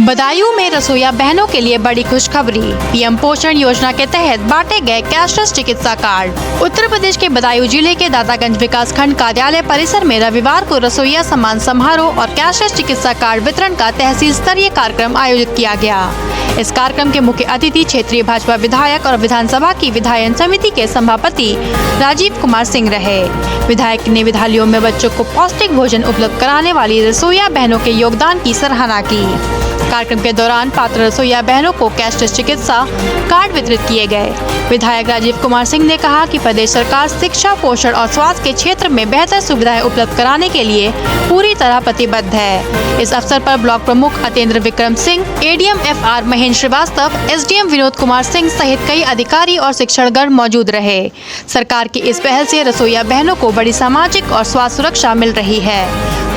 बदायूं में रसोइया बहनों के लिए बड़ी खुशखबरी। पीएम पोषण योजना के तहत बांटे गए कैशलेस चिकित्सा कार्ड। उत्तर प्रदेश के बदायूं जिले के दातागंज विकास खंड कार्यालय परिसर में रविवार को रसोइया सम्मान समारोह और कैशलेस चिकित्सा कार्ड वितरण का तहसील स्तरीय कार्यक्रम आयोजित किया गया। इस कार्यक्रम के मुख्य अतिथि क्षेत्रीय भाजपा विधायक और विधानसभा की विधायन समिति के सभापति राजीव कुमार सिंह रहे। विधायक ने विद्यालयों में बच्चों को पौष्टिक भोजन उपलब्ध कराने वाली रसोइया बहनों के योगदान की सराहना की। कार्यक्रम के दौरान पात्र रसोइया बहनों को कैशलेस चिकित्सा कार्ड वितरित किए गए। विधायक राजीव कुमार सिंह ने कहा कि प्रदेश सरकार शिक्षा, पोषण और स्वास्थ्य के क्षेत्र में बेहतर सुविधाएं उपलब्ध कराने के लिए पूरी तरह प्रतिबद्ध है। इस अवसर पर ब्लॉक प्रमुख Atendra Vikram Singh, ADM FR Mahendra Srivastava, SDM Vinod Kumar Singh सहित कई अधिकारी और शिक्षणगण मौजूद रहे। सरकार की इस पहल से रसोइया बहनों को बड़ी सामाजिक और स्वास्थ्य सुरक्षा मिल रही है।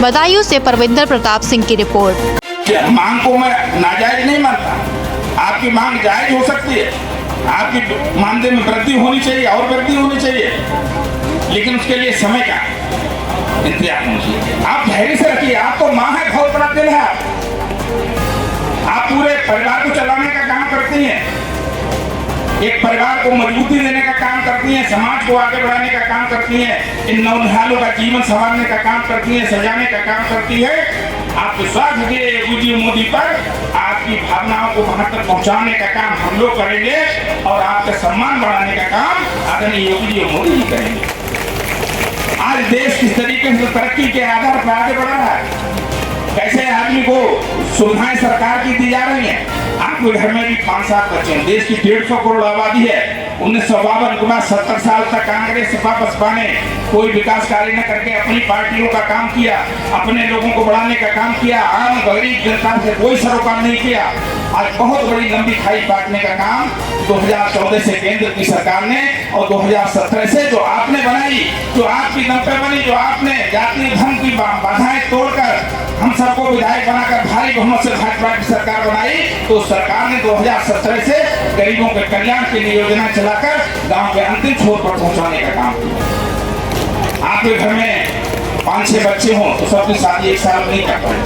बदायूं से परविंदर प्रताप सिंह की रिपोर्ट। मांग को मैं नाजायज नहीं मानता। आपकी मांग जायज हो सकती है, आपकी मानदेय में वृद्धि होनी चाहिए और वृद्धि होनी चाहिए, लेकिन उसके लिए समय का इंतजार होना चाहिए। आप धैर्य से रखिए, आप तो माँ है, बहुत बड़ा दिल है। आप पूरे परिवार को चलाने का काम करती हैं, एक परिवार को मजबूती देने का काम करती हैं, समाज को आगे बढ़ाने का काम करती हैं, इन नौनिहालों का जीवन संवारने का काम करती हैं, सजाने का काम करती है। आप विश्वास रखिए योगी मोदी पर, आपकी भावनाओं को वहां तक पहुंचाने का काम हम लोग करेंगे और आपका सम्मान बढ़ाने का काम आदरणीय योगी मोदी जी करेंगे। आज देश किस तरीके से तरक्की के आधार पर आगे बढ़ रहा है, कैसे आदमी को सुविधाएं सरकार की दी जा रही हैं। आपके घर में भी 5-7 बच्चे हैं, देश की 150 करोड़ आबादी है। 1952 के बाद 70 साल तक कांग्रेस बसपा ने कोई विकास कार्य न करके अपनी पार्टियों का काम किया, अपने लोगों को बढ़ाने का काम किया, आम गरीब जनता से कोई सरोकार नहीं किया। आज बहुत बड़ी लंबी खाई काटने का काम 2014 से केंद्र की सरकार ने और 2017 से जो आपने बनाई, जो आपकी दम पे बनी, जो आपने जातीय धर्म की बाधाएं तोड़कर हम सबको विधायक बनाकर भारी बहुमत से भाजपा की सरकार बनाई, तो सरकार ने 2017 से गरीबों के कल्याण के लिए योजना चलाकर गांव के अंतिम छोर पर पहुंचाने का काम किया। आपके घर में 5-6 बच्चे हों तो सबकी शादी एक साल नहीं कर पाए।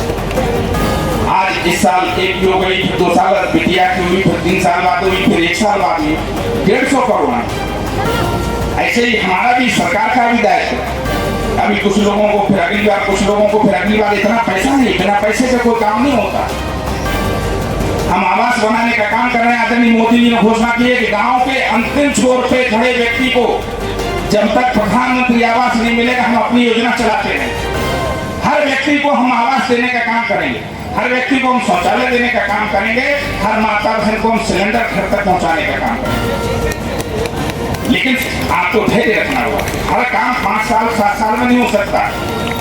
आज इस साल एक की हो गई, फिर 2 साल बिटिया की हुई, फिर 3 साल बाद हुई, फिर 1 साल बाद हुई, 150 करोड़। ऐसे ही हमारा भी सरकार का भी दायित्व है। अभी कुछ लोगों को फिर अगली बार, कुछ लोगों को फिर अगली बार। इतना पैसा नहीं, बिना पैसे से कोई काम नहीं होता। हम आवास बनाने का काम कर रहे हैं। आदरणीय मोदी जी ने घोषणा की है कि गांव के अंतिम छोर पे खड़े व्यक्ति को जब तक प्रधानमंत्री आवास नहीं मिलेगा, हम अपनी योजना चलाते हैं। हर व्यक्ति को हम आवास देने का काम करेंगे, हर व्यक्ति को हम शौचालय देने का काम करेंगे, हर माता बहन को हम सिलेंडर घर तक पहुंचाने का काम करेंगे। लेकिन आपको धैर्य रखना होगा। हर काम 5 साल 7 साल में नहीं हो सकता,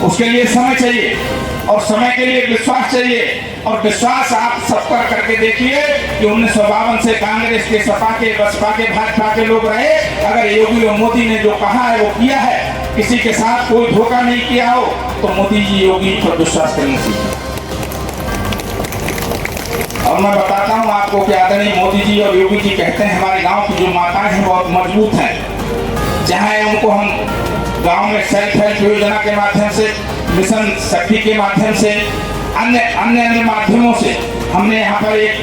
उसके लिए समय चाहिए और समय के लिए विश्वास चाहिए। और विश्वास आप सब पर करके देखिए कि 1952 से कांग्रेस के, सपा के, बसपा के, भाजपा के लोग रहे। अगर योगी और मोदी ने जो कहा है वो किया है, किसी के साथ कोई धोखा नहीं किया हो, तो मोदी जी योगी पर विश्वास करना सीखें। और मैं बताता हूं आपको कि आदरणीय मोदी जी और योगी जी कहते हैं हमारे गांव की जो माताएं हैं बहुत मजबूत हैं। चाहे उनको हम गांव में सेल्फ हेल्प योजना के माध्यम से, मिशन शक्ति के माध्यम से, अन्य माध्यमों से हमने यहाँ पर एक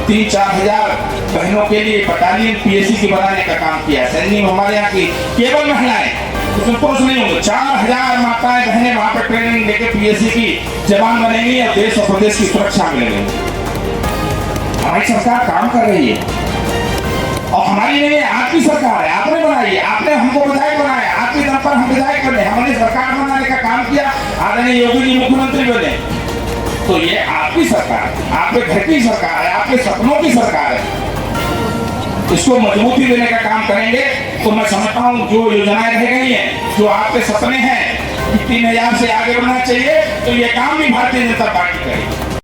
3-4 हजार बहनों के लिए बटालियन PSC की बनाने का काम किया। सैनिक हमारे यहाँ की केवल महिलाएं, उसमें पुरुष नहीं होंगे, 4000 माताएं बहनें वहाँ पर ट्रेनिंग लेकर PSC की जवान बनेंगी और देश और प्रदेश की सुरक्षा मिलेगी। हमारी सरकार काम कर रही है और हमारी नहीं, आपकी सरकार है, आपने बनाई है, आपने हमको विधायक बनाया, आपके दम पर हम विधायक बने, हमने सरकार बनाने का काम किया, आदरणीय योगी जी मुख्यमंत्री बने। तो ये आपकी सरकार, आपके घर की सरकार है, आपके सपनों की सरकार है। इसको मजबूती देने का काम करेंगे तो मैं समझता हूँ जो योजनाएं रह गई हैं, जो आपके सपने हैं कि 3000 से आगे बढ़ना चाहिए, तो ये काम भी भारतीय जनता पार्टी करेगी।